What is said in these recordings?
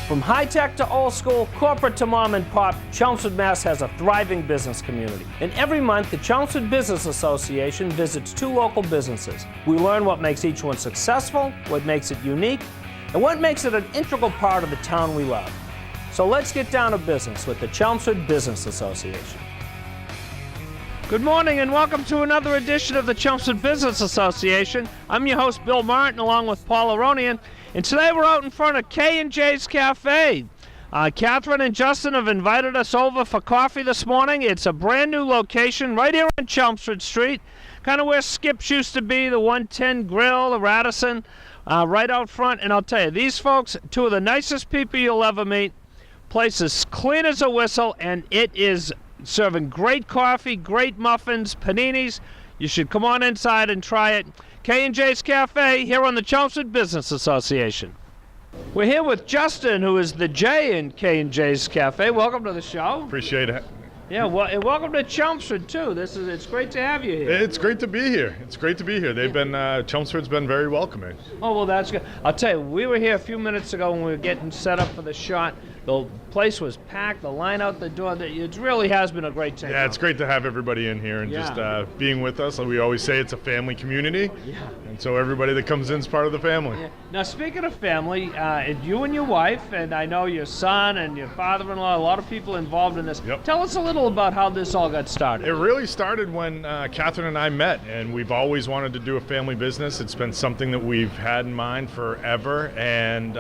From high-tech to old school, corporate to mom and pop, Chelmsford, Mass. Has a thriving business community. And every month, the Chelmsford Business Association visits 2 local businesses. We learn what makes each one successful, what makes it unique, and what makes it an integral part of the town we love. So let's get down to business with the Chelmsford Business Association. Good morning and welcome to another edition of the Chelmsford Business Association. I'm your host, Bill Martin, along with Paul Aronian. And today we're out in front of K&J's Cafe. Kathryn and Justin have invited us over for coffee this morning. It's a brand new location right here on Chelmsford Street, kind of where Skip's used to be, the 110 Grill, the Radisson, right out front. And I'll tell you, these folks, 2 of the nicest people you'll ever meet. Place is clean as a whistle, and it is serving great coffee, great muffins, paninis. You should come on inside and try it. K&J's Cafe here on the Chelmsford Business Association. We're here with Justin, who is the J in K&J's Cafe. Welcome to the show. Appreciate it. Yeah, well, and welcome to Chelmsford too. It's great to have you here. It's great to be here. They've been Chelmsford's been very welcoming. Oh well, that's good. I'll tell you, we were here a few minutes ago when we were getting set up for the shot. The place was packed. The line out the door. It really has been a great takeout. Yeah, it's great to have everybody in here and just being with us. Like we always say, it's a family community. Yeah. And so everybody that comes in is part of the family. Yeah. Now, speaking of family, you and your wife, and I know your son and your father-in-law, a lot of people involved in this. Yep. Tell us a little about how this all got started. It really started when Kathryn and I met, and we've always wanted to do a family business. It's been something that we've had in mind forever, and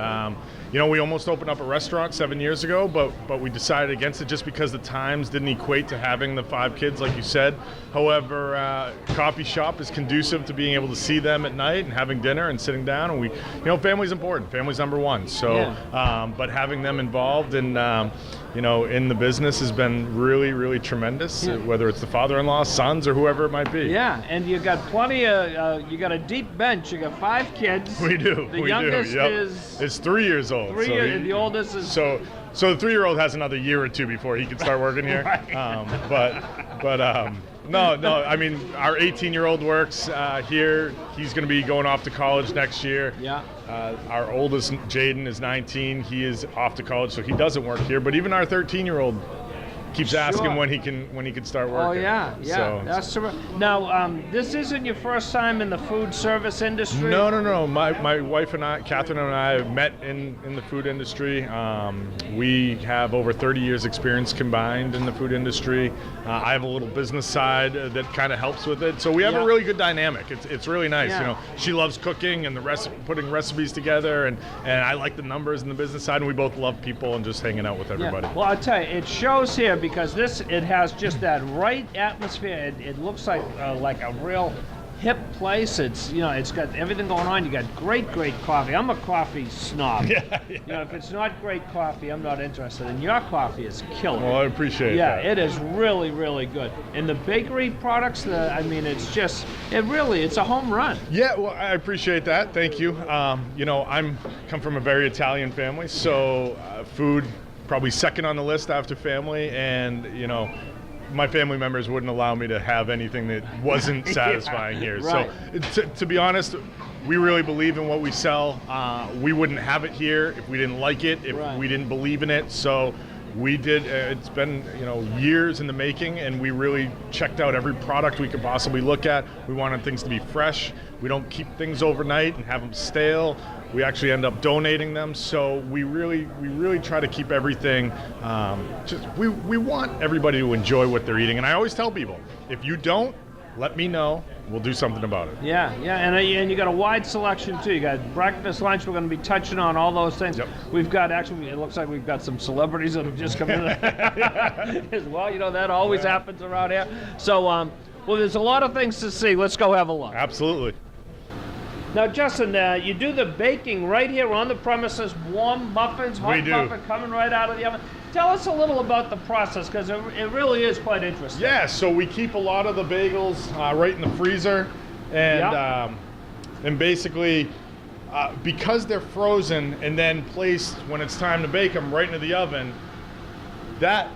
we almost opened up a restaurant 7 years ago, but we decided against it just because the times didn't equate to having the 5 kids, like you said. However, coffee shop is conducive to being able to see them at night and having dinner and sitting down. And family's important. Family's number one. So, but having them involved in the business has been really, really tremendous. Whether it's the father-in-law, sons, or whoever it might be. Yeah, and you got plenty of. You got a deep bench. You got 5 kids. We do. The youngest is 3 years old. 3 years. And the oldest is. So the 3-year-old has another year or 2 before he can start working here. Right. No. I mean, our 18-year-old works here. He's going to be going off to college next year. Yeah. Our oldest, Jaden, is 19. He is off to college, so he doesn't work here. But even our 13-year-old keeps asking when he can start working. Oh yeah. So. That's terrific. Now, this isn't your first time in the food service industry? No. My wife and I, Kathryn and I, met in the food industry. We have over 30 years experience combined in the food industry. I have a little business side that kind of helps with it. So we have a really good dynamic. It's really nice. Yeah. She loves cooking and putting recipes together, and I like the numbers in the business side, and we both love people and just hanging out with everybody. Yeah. Well, I'll tell you, it shows here because it has just that right atmosphere. It looks like a real hip place. It's got everything going on. You got great coffee. I'm a coffee snob. Yeah. If it's not great coffee, I'm not interested. And your coffee is killer. Well, I appreciate that. Yeah, it is really, really good. And the bakery products, it's a home run. Yeah, well, I appreciate that. Thank you. I'm come from a very Italian family, so food probably second on the list after family, and my family members wouldn't allow me to have anything that wasn't satisfying here. Right. So to be honest, we really believe in what we sell. We wouldn't have it here if we didn't like it, if we didn't believe in it. So we did. It's been years in the making, and we really checked out every product we could possibly look at. We wanted things to be fresh. We don't keep things overnight and have them stale. We actually end up donating them, so we really try to keep everything. We want everybody to enjoy what they're eating, and I always tell people, if you don't, let me know. We'll do something about it. Yeah, and you got a wide selection too. You got breakfast, lunch. We're going to be touching on all those things. Yep. We've got it looks like we've got some celebrities that have just come in as well. That always happens around here. So, there's a lot of things to see. Let's go have a look. Absolutely. Now, Justin, you do the baking right here on the premises, warm muffins, hot muffin coming right out of the oven. Tell us a little about the process, because it really is quite interesting. Yeah, so we keep a lot of the bagels right in the freezer, and basically, because they're frozen and then placed when it's time to bake them right into the oven, that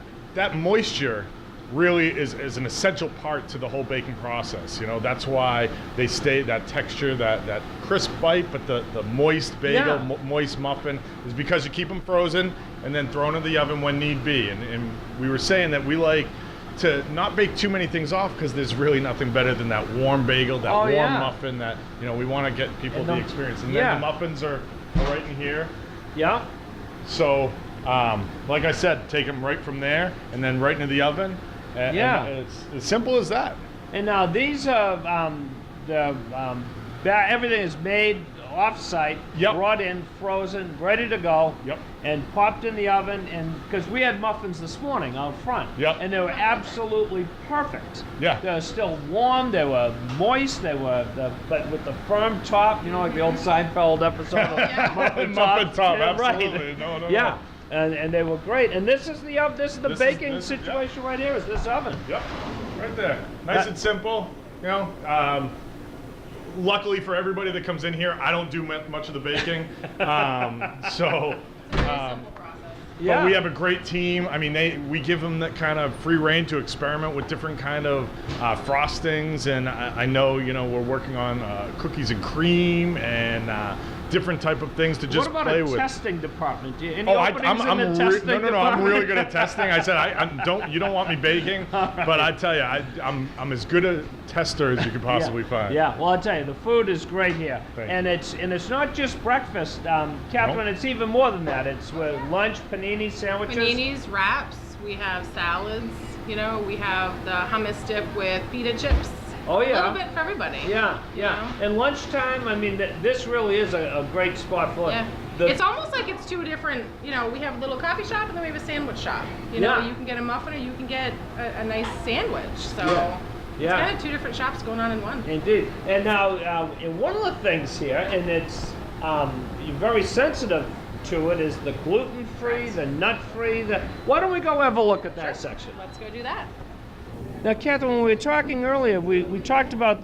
moisture really is an essential part to the whole baking process. You know, that's why they stay that texture, that crisp bite, but the moist bagel, moist muffin is because you keep them frozen and then thrown in the oven when need be. And we were saying that we like to not bake too many things off because there's really nothing better than that warm bagel, that warm muffin that, you know, we want to get people the experience. And then the muffins are right in here. Yeah. So, like I said, take them right from there and then right into the oven. And it's as simple as that. And now these are everything is made off-site, brought in, frozen, ready to go, and popped in the oven. And because we had muffins this morning out front, and they were absolutely perfect. They were still warm, they were moist, they were but with the firm top, you know, like the old Seinfeld episode of Muffin Top. Absolutely. Right. No. And they were great. And this is the oven. This is the baking situation right here. Is this oven? Right there. Nice and simple. You know. Luckily for everybody that comes in here, I don't do much of the baking. But we have a great team. I mean, we give them that kind of free reign to experiment with different kind of frostings, and I know, you know, we're working on cookies and cream and different type of things to just play with. What about a testing department? Do you, any I'm really good at testing. I said you don't want me baking, but I tell you, I'm as good a tester as you could possibly find. Yeah, well, I'll tell you, the food is great here, and it's not just breakfast, Kathryn. It's even more than that. It's lunch, panini sandwiches, paninis, wraps. We have salads. You know, we have the hummus dip with pita chips. Oh yeah, a little bit for everybody. Yeah. You know? And lunchtime, I mean, this really is a great spot for it. It's almost like it's two different, you know, we have a little coffee shop and then we have a sandwich shop. You know, you can get a muffin or you can get a nice sandwich. So it's kind of two different shops going on in one. Indeed. And now, and one of the things here, and it's you're very sensitive to it, is the gluten-free, the nut-free. Why don't we go have a look at that section? Let's go do that. Now, Kathryn, when we were talking earlier, we talked about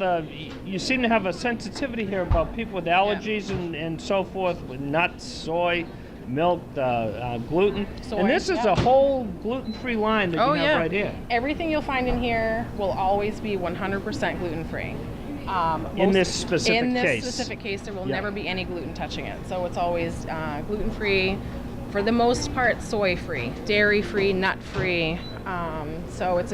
you seem to have a sensitivity here about people with allergies and so forth, with nuts, soy, milk, gluten. Soy, and this is a whole gluten-free line that you have right here. Everything you'll find in here will always be 100% gluten-free. In this specific case, there will never be any gluten touching it. So it's always gluten-free. For the most part, soy-free, dairy-free, nut-free. So it's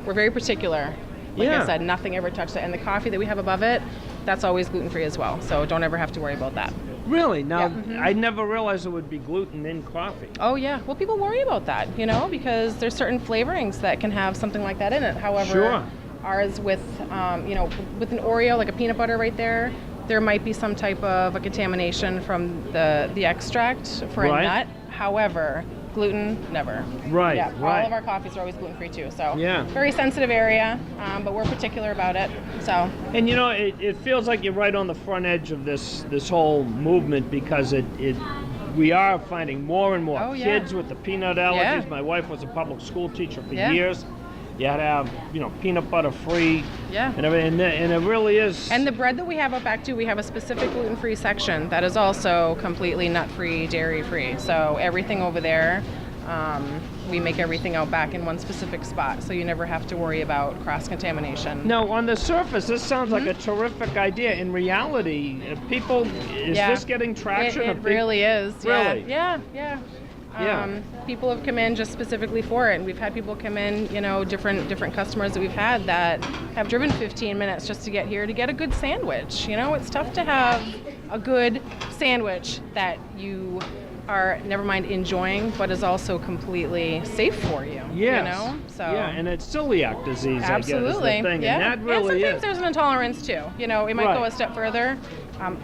we're very particular. Like I said, nothing ever touched it. And the coffee that we have above it, that's always gluten-free as well. So don't ever have to worry about that. Really? Now, I never realized there would be gluten in coffee. Oh, yeah. Well, people worry about that, you know, because there's certain flavorings that can have something like that in it. However, ours with, you know, with an Oreo, like a peanut butter right there, there might be some type of a contamination from the extract for a nut. However, gluten, never. Right. All of our coffees are always gluten-free too. So very sensitive area, but we're particular about it. So. And you know, it feels like you're right on the front edge of this whole movement, because we are finding more and more kids with the peanut allergies. My wife was a public school teacher for years. You had to have, you know, peanut butter free, and everything, and it really is. And the bread that we have up back too, we have a specific gluten-free section that is also completely nut-free, dairy-free. So everything over there, we make everything out back in one specific spot, so you never have to worry about cross-contamination. Now, on the surface, this sounds like a terrific idea. In reality, people, is this getting traction? It really is. Really? Yeah. People have come in just specifically for it, and we've had people come in, you know, different customers that we've had that have driven 15 minutes just to get here to get a good sandwich. You know, it's tough to have a good sandwich that you are, never mind enjoying, but is also completely safe for you. You know? So and it's celiac disease, I guess, is the thing. And that really and sometimes there's an intolerance too. You know, it might go a step further.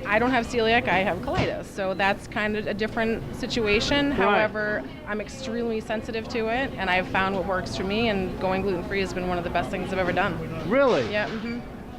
I don't have celiac, I have colitis, so that's kind of a different situation. However, I'm extremely sensitive to it, and I've found what works for me, and going gluten-free has been one of the best things I've ever done. Really? Yeah.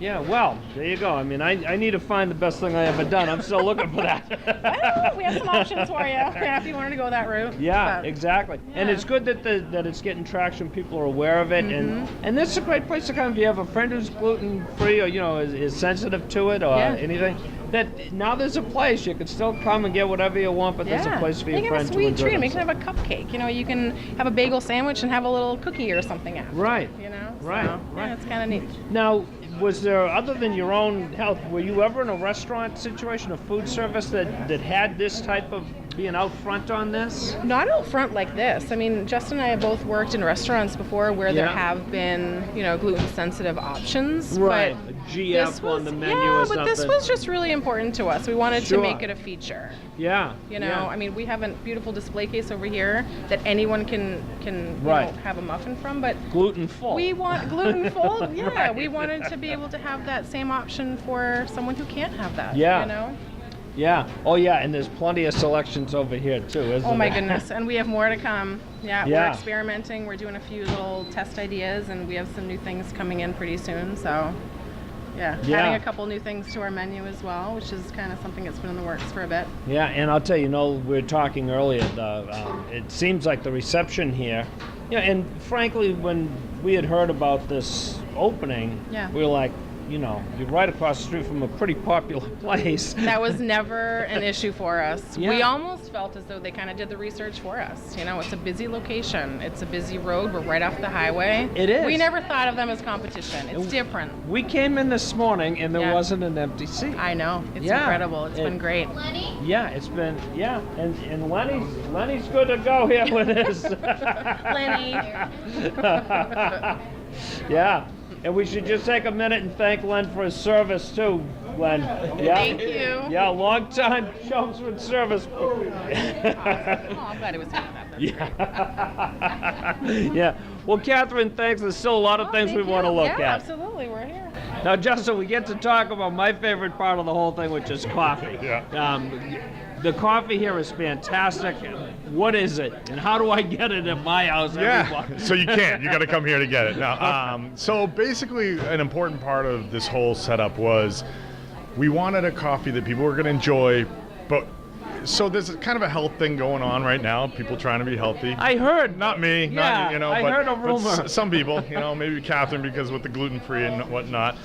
Yeah, well, there you go. I mean, I need to find the best thing I ever done. I'm still looking for that. Well, we have some options for you, if you wanted to go that route. Yeah, But, exactly. And yeah. it's good that it's getting traction. People are aware of it, and this is a great place to come if you have a friend who's gluten free or is sensitive to it or anything. That now there's a place you can still come and get whatever you want, but there's a place for your Make it a friend to sweet enjoy treat. You can themselves. have a cupcake. You can have a bagel sandwich and have a little cookie or something after. Right. So, yeah, it's kind of neat. Now, was there, other than your own health, were you ever in a restaurant situation, a food service that had this type of being out front on this? Not out front like this. I mean, Justin and I have both worked in restaurants before where there have been, gluten-sensitive options. Right, But a GF on the menu or something. but this was just really important to us. We wanted to make it a feature. Yeah. I mean, we have a beautiful display case over here that anyone can have a muffin from, but gluten-full. we want gluten-full. Yeah, Right. We wanted to be able to have that same option for someone who can't have that. Yeah. Yeah. Oh, yeah. And there's plenty of selections over here too, isn't there? Oh my goodness, and we have more to come. Yeah, Yeah. we're experimenting. We're doing a few little test ideas, and we have some new things coming in pretty soon. So, adding a couple new things to our menu as well, which is kind of something that's been in the works for a bit. Yeah, and I'll tell you, we were talking earlier. It seems like the reception here. Yeah, and frankly, when we had heard about this opening, we were like, you're right across the street from a pretty popular place. That was never an issue for us. Yeah. We almost felt as though they kind of did the research for us. It's a busy location. It's a busy road. We're right off the highway. It is. We never thought of them as competition. It's different. We came in this morning and there wasn't an empty seat. I know. It's incredible. It's been great. Yeah, it's been, and Lenny's good to go here with us. Lenny. Yeah. And we should just take a minute and thank Len for his service too, Len. Yeah. Thank you. Yeah, long time Chelmsford service. Awesome. Oh, I'm glad it was here. Yeah. Well, Kathryn, thanks. There's still a lot of things we want to look at. Absolutely. We're here. Now, Justin, we get to talk about my favorite part of the whole thing, which is coffee. Yeah. The coffee here is fantastic. What is it, and how do I get it at my house? So you can't. You got to come here to get it. Now, so basically, an important part of this whole setup was we wanted a coffee that people were going to enjoy, but so there's kind of a health thing going on right now. People trying to be healthy. I heard. Not me. Yeah, not, I but, heard a rumor. But some people, maybe Kathryn because with the gluten-free and whatnot.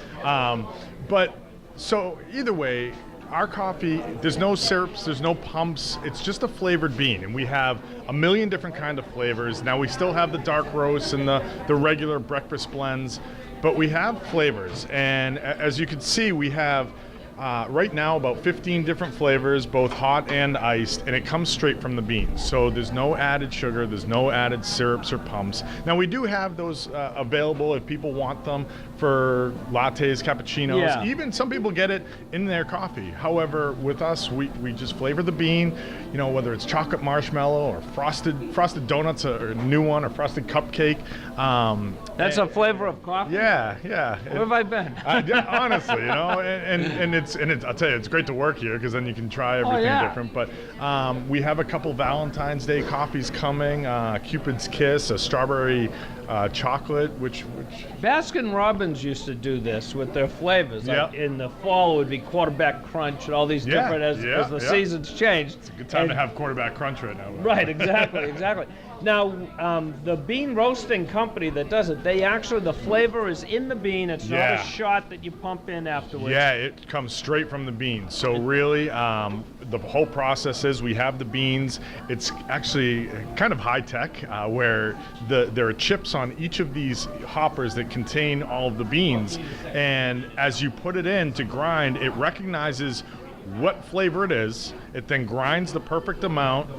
But so either way, our coffee, there's no syrups, there's no pumps, it's just a flavored bean, and we have a million different kind of flavors. Now we still have the dark roasts and the regular breakfast blends, but we have flavors, and as you can see, we have right now about 15 different flavors, both hot and iced, and it comes straight from the beans. So there's no added sugar, there's no added syrups or pumps. Now we do have those available if people want them for lattes, cappuccinos. Yeah. Even some people get it in their coffee. However, with us, we just flavor the bean, whether it's chocolate marshmallow or frosted donuts, or a new one, or frosted cupcake. That's a flavor of coffee? Yeah. Where have I been? Honestly, and I'll tell you, it's great to work here because then you can try everything different. But we have a couple Valentine's Day coffees coming, Cupid's Kiss, a strawberry chocolate, which Baskin Robbins used to do this with their flavors. Like in the fall, it would be Quarterback Crunch and all these different as the seasons changed. It's a good time to have Quarterback Crunch right now. Right, exactly. Now, the bean roasting company that does it, the flavor is in the bean. It's not a shot that you pump in afterwards. Yeah, it comes straight from the beans. So really, the whole process is we have the beans. It's actually kind of high tech, where there are chips on each of these hoppers that contain all of the beans. And as you put it in to grind, it recognizes what flavor it is. It then grinds the perfect amount.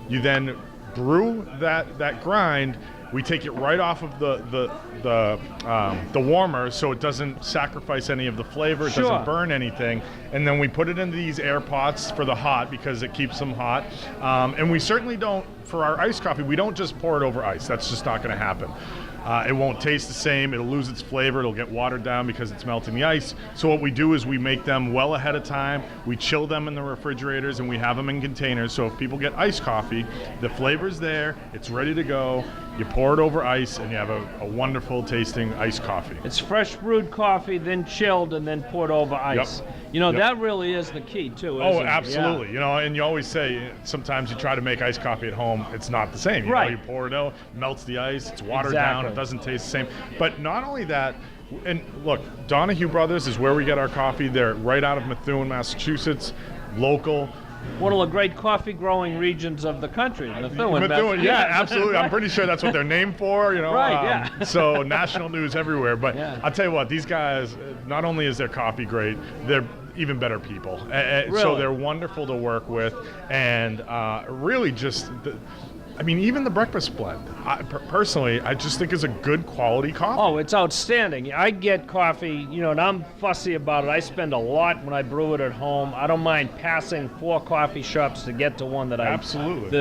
You then brew that grind. We take it right off of the warmer, so it doesn't sacrifice any of the flavor. It doesn't burn anything. And then we put it into these air pots for the hot because it keeps them hot. And we certainly don't, for our iced coffee, we don't just pour it over ice. That's just not going to happen. It won't taste the same. It'll lose its flavor. It'll get watered down because it's melting the ice. So what we do is we make them well ahead of time. We chill them in the refrigerators, and we have them in containers. So if people get iced coffee, the flavor's there. It's ready to go. You pour it over ice, and you have a wonderful tasting iced coffee. It's fresh brewed coffee, then chilled, and then poured over ice. Yep. You know, Yep. that really is the key, too, Oh, isn't it? absolutely. Yeah. You know, and you always say sometimes you try to make iced coffee at home, it's not the same. You Right. know, you pour it out, melts the ice, it's watered down, Exactly. it doesn't taste the same. But not only that, and look, Donahue Brothers is where we get our coffee. They're right out of Methuen, Massachusetts, local. One of the great coffee growing regions of the country, Methuen. Yeah, absolutely. I'm pretty sure that's what they're named for, you know. Right, yeah. So national news everywhere. But Yeah. I'll tell you what, these guys, not only is their coffee great, they're even better people. So Really? they're wonderful to work with, and really just, I mean, even the breakfast blend, personally, I just think is a good quality coffee. Oh, it's outstanding. I get coffee, you know, and I'm fussy about it. I spend a lot when I brew it at home. I don't mind passing 4 coffee shops to get to one that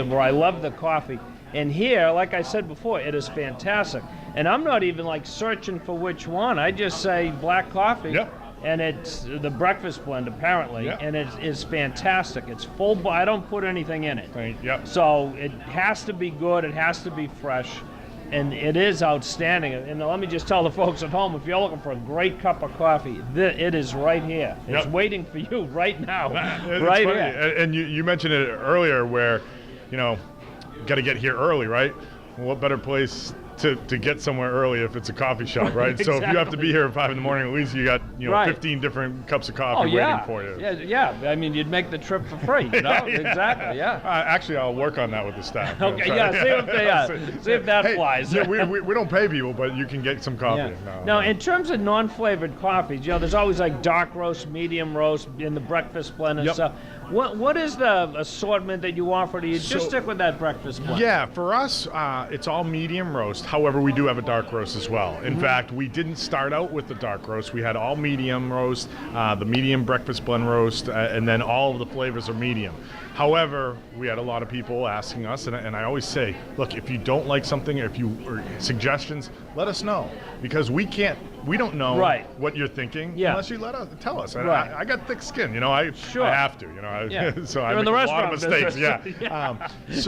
where I love the coffee. And here, like I said before, it is fantastic. And I'm not even like searching for which one. I just say black coffee. Yep. And it's the breakfast blend, apparently, Yep. and it is fantastic. It's full, I don't put anything in it. Yep. So it has to be good, it has to be fresh, and it is outstanding. And let me just tell the folks at home, if you're looking for a great cup of coffee, it is right here. It's Yep. waiting for you right now, It's right funny. here. And you mentioned it earlier where, you know, got to get here early, right? Well, what better place to get somewhere early if it's a coffee shop, right? So if you have to be here at 5 in the morning, at least you got, you know, Right. 15 different cups of coffee waiting for you. Yeah. I mean, you'd make the trip for free, you know? Yeah. Exactly, yeah. Actually, I'll work on that with the staff. Okay, Try- yeah, see if that Hey, flies. Yeah, we don't pay people, but you can get some coffee. Yeah. Now, in terms of non-flavored coffees, you know, there's always like dark roast, medium roast in the breakfast blend and Yep. stuff. What is the assortment that you offer? Do you just So- stick with that breakfast blend? Yeah, for us, it's all medium roast. However, we do have a dark roast as well. In fact, we didn't start out with the dark roast. We had all medium roast, the medium breakfast blend roast, and then all of the flavors are medium. However, we had a lot of people asking us, and I always say, look, if you don't like something, or suggestions, let us know, because we don't know Right. what you're thinking Yeah. unless you tell us. And Right. I got thick skin, you know. I have to, you know. Yeah. So I You're in make the a lot of restaurant mistakes. Yeah. business.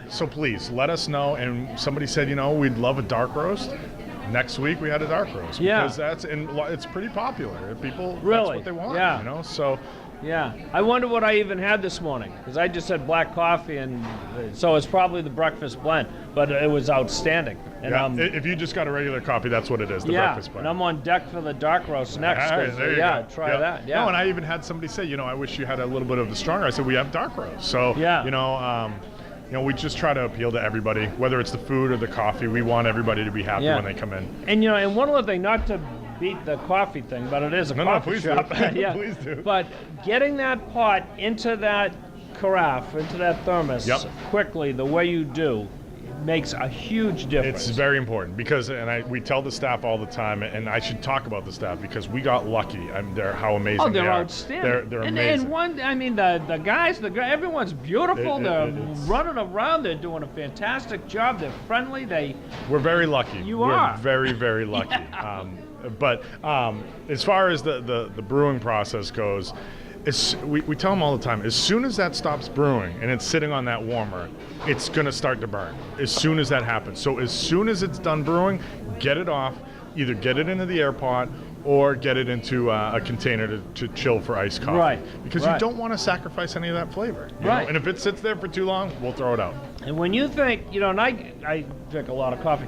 So please let us know. And somebody said, you know, we'd love a dark roast. Next week we had a dark roast. Yeah. Because it's pretty popular. People, Really? that's what they want. Yeah. You know. So Yeah. I wonder what I even had this morning, because I just had black coffee, and so it's probably the breakfast blend, but it was outstanding. And yeah, if you just got a regular coffee, that's what it is. The yeah, breakfast blend. and I'm on deck for the dark roast next. All right, 'Cause, there you yeah, go. try Yep. that. Yeah. No, and I even had somebody say, you know, I wish you had a little bit of the stronger. I said, we have dark roast. So, Yeah. you know, we just try to appeal to everybody, whether it's the food or the coffee. We want everybody to be happy Yeah. when they come in. And you know, and one other thing, not to beat the coffee thing, but it is a No, coffee please shop. do. Yeah. Please do. But getting that pot into that carafe, into that thermos Yep. quickly, the way you do, makes a huge difference. It's very important because, we tell the staff all the time, and I should talk about the staff because we got lucky. How amazing Oh, they they're are. outstanding. They're and, amazing. And one, I mean, the guys, everyone's beautiful. They're it's- running around. They're doing a fantastic job. They're friendly. We're very lucky. We're are. very, very lucky. But as far as the brewing process goes, we tell them all the time, as soon as that stops brewing and it's sitting on that warmer, it's going to start to burn as soon as that happens. So as soon as it's done brewing, get it off, either get it into the air pot or get it into a container to chill for iced coffee. Right. Because Right. you don't want to sacrifice any of that flavor. you Right. know? And if it sits there for too long, we'll throw it out. And when you think, you know, and I drink a lot of coffee,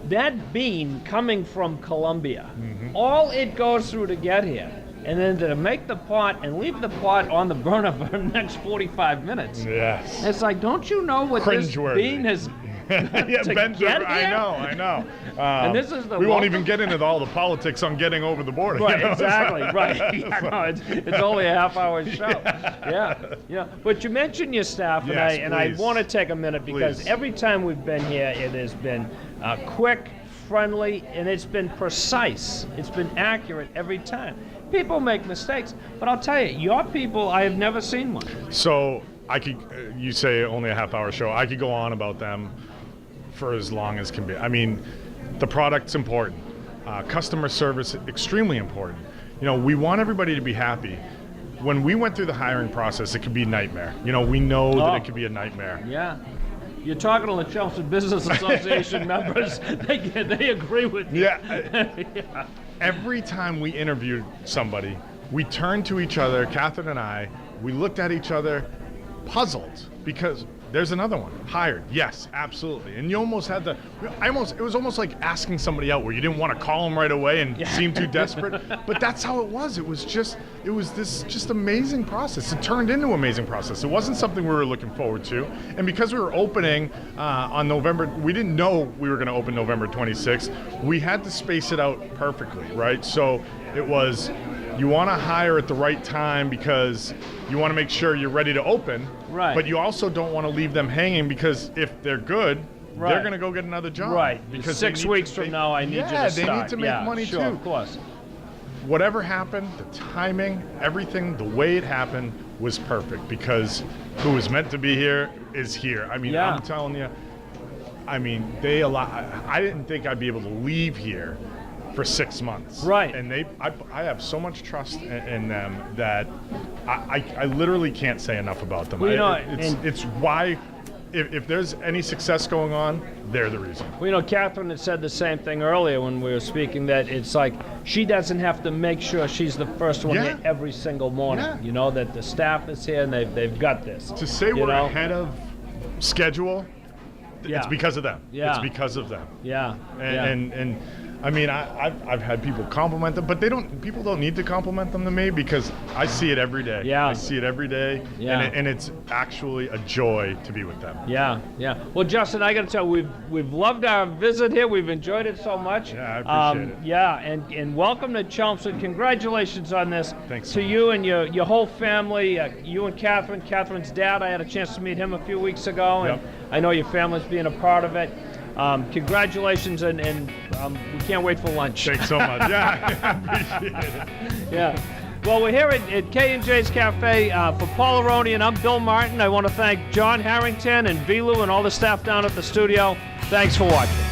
that bean coming from Colombia, all it goes through to get here, and then to make the pot and leave the pot on the burner for the next 45 minutes. Yes. It's like, don't you know what this Cringeworthy. bean has Yeah, to Ben, get I here? know. And this is the we won't welcome- even get into all the politics on getting over the border. Right, you know? exactly, right. Yeah, no, it's only a half-hour show. Yeah. But you mentioned your staff, Yes, and I please. want to take a minute because Please. every time we've been here, it has been quick, friendly, and it's been precise. It's been accurate every time. People make mistakes, but I'll tell you, your people, I have never seen one. So I could, you say only a half-hour show. I could go on about them for as long as can be. I mean, The product's important. Customer service, extremely important. You know, we want everybody to be happy. When we went through the hiring process, it could be a nightmare. You know, we know that it could be a nightmare. Yeah. You're talking to the Chelmsford Business Association members. They agree with you. Yeah. Yeah. Every time we interviewed somebody, we turned to each other, Kathryn and I, we looked at each other puzzled because there's another one. Hired. Yes, absolutely. And you almost had to, it was almost like asking somebody out where you didn't want to call them right away and seem too desperate. But that's how it was. It was this just amazing process. It turned into an amazing process. It wasn't something we were looking forward to. And because we were opening on November, we didn't know we were going to open November 26th. We had to space it out perfectly, right? So it was, you want to hire at the right time because you want to make sure you're ready to open, right? But you also don't want to leave them hanging because if they're good, right, they're going to go get another job. Right. Because 6 weeks from now, I need you to start. Yeah, they need to make money sure, too. Of course. Whatever happened, the timing, everything, the way it happened was perfect because who was meant to be here is here. I mean, I'm telling you, I mean, I didn't think I'd be able to leave here for 6 months. Right. And I have so much trust in them that I literally can't say enough about them. Well, it's why, if there's any success going on, they're the reason. Well, you know, Kathryn had said the same thing earlier when we were speaking, that it's like she doesn't have to make sure she's the first one here every single morning. Yeah. You know, that the staff is here and they've got this. To say we're ahead of schedule, it's because of them. Yeah. It's because of them. Yeah. And I mean, I've had people compliment them, but people don't need to compliment them to me because I see it every day. Yeah. I see it every day. Yeah. And it's actually a joy to be with them. Yeah. Well, Justin, I got to tell you, we've loved our visit here. We've enjoyed it so much. Yeah, I appreciate it. Yeah, and welcome to Chelmsford. Congratulations on this. Thanks. To you and your whole family. You and Kathryn. Kathryn's dad, I had a chance to meet him a few weeks ago, and I know your family's being a part of it. Congratulations, and we can't wait for lunch. Thanks so much. Yeah, I appreciate it. Yeah. Well, we're here at K&J's Cafe for Paul Aroni, and I'm Bill Martin. I want to thank John Harrington and Vilu and all the staff down at the studio. Thanks for watching.